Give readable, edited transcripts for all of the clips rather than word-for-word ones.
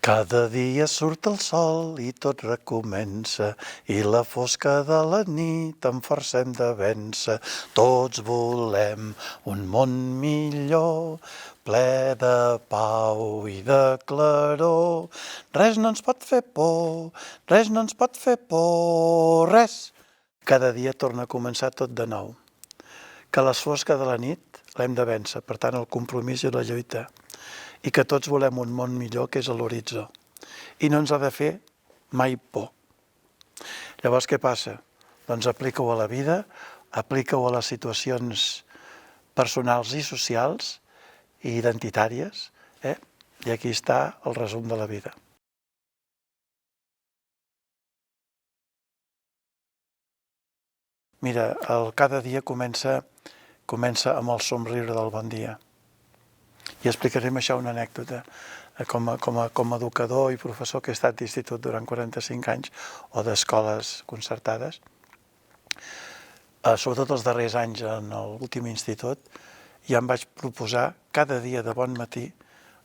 Cada dia surt el sol i tot recomença, i la fosca de la nit en força hem de vèncer. Tots volem un món millor, ple de pau i de claror. Res no ens pot fer por, res no ens pot fer por, res. Cada dia torna a començar tot de nou. Que la fosca de la nit l'hem de vèncer, per tant el compromís i la lluita. I que tots volem un món millor, que és a l'horitzó. I no ens ha de fer mai por. Llavors, què passa? Doncs aplica-ho a la vida, aplica-ho a les situacions personals i socials i identitàries, i aquí està el resum de la vida. Mira, cada dia comença amb el somriure del bon dia. I explicaré amb això una anècdota. Com a educador i professor que he estat d'institut durant 45 anys o d'escoles concertades, sobretot els darrers anys en l'últim institut, ja em vaig proposar cada dia de bon matí,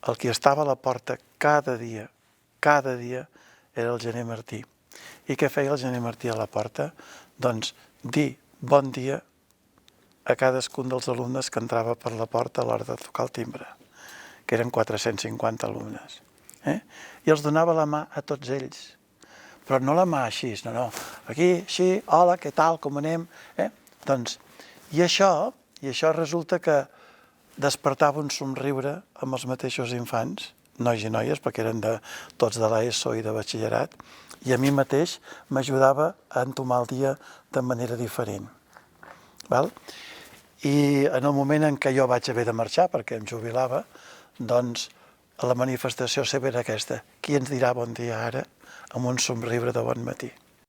el que estava a la porta cada dia, era el Gener Martí. I què feia el Gener Martí a la porta? Doncs dir bon dia a cadascun dels alumnes que entrava per la porta a l'hora de tocar el timbre, que eren 450 alumnes. I els donava la mà a tots ells, però no la mà així, no, aquí, així, hola, què tal, com anem? I això resulta que despertava un somriure amb els mateixos infants, nois i noies, perquè eren tots de l'ESO i de batxillerat, i a mi mateix m'ajudava a entomar el dia de manera diferent. I en el moment en què jo vaig haver de marxar, perquè em jubilava, doncs la manifestació seva era aquesta. Qui ens dirà bon dia ara amb un somriure de bon matí?